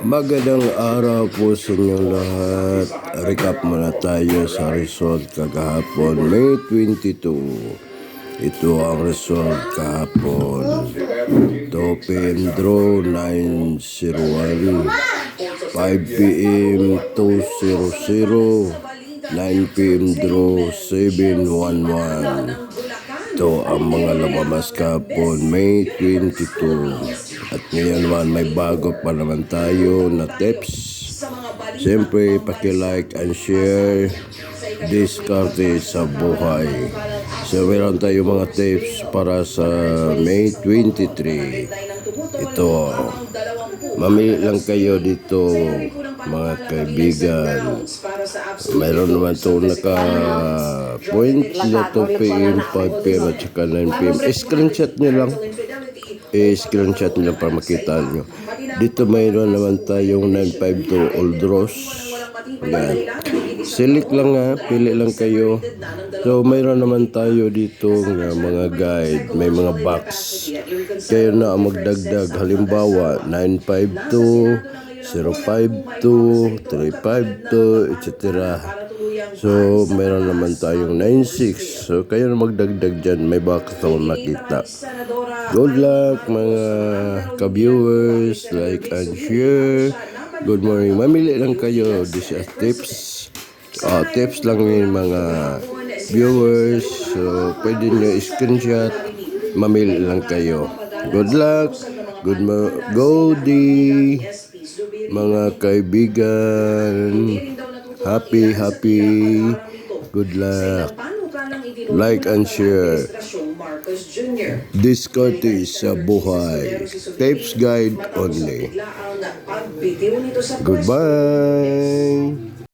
Magandang araw po sa inyong lahat. Recap muna tayo sa result kagahapon, May 22. Ito ang result kahapon. 2 p.m. draw 901, 5 p.m. 200, 9 p.m. draw 711. Ito ang mga lumabas kahapon, May 22. At ngayon naman may bago pa naman tayo na tips. Siyempre, paki-like and share. Diskarte sa buhay. So, meron tayo mga tips para sa May 23. Ito, mamili lang kayo dito, mga kaibigan. Mayroon naman ito naka-point na 2 p.m., 5 p.m. at saka 9 p.m. Screenshot nyo lang. Screenshot nyo lang para makita nyo. Dito mayroon naman tayong 952 all draws. Yan. Select lang ha, pili lang kayo. So mayroon naman tayo dito ng mga guide, may mga box. Kayo na ang magdagdag. Halimbawa 952, 052, 352, etc. So mayroon naman tayong 96. So kayo na magdagdag dyan, may box na nakita. Good luck mga ka-viewers, like and share. Good morning. Mamili lang kayo. This is tips. Tips lang yung mga viewers. So pwede nyo screenshot. Mamili lang kayo. Good luck. Goody. Mga kaibigan. Happy. Good luck. Like and share. Diskarte sa buhay. Tips guide only. Goodbye.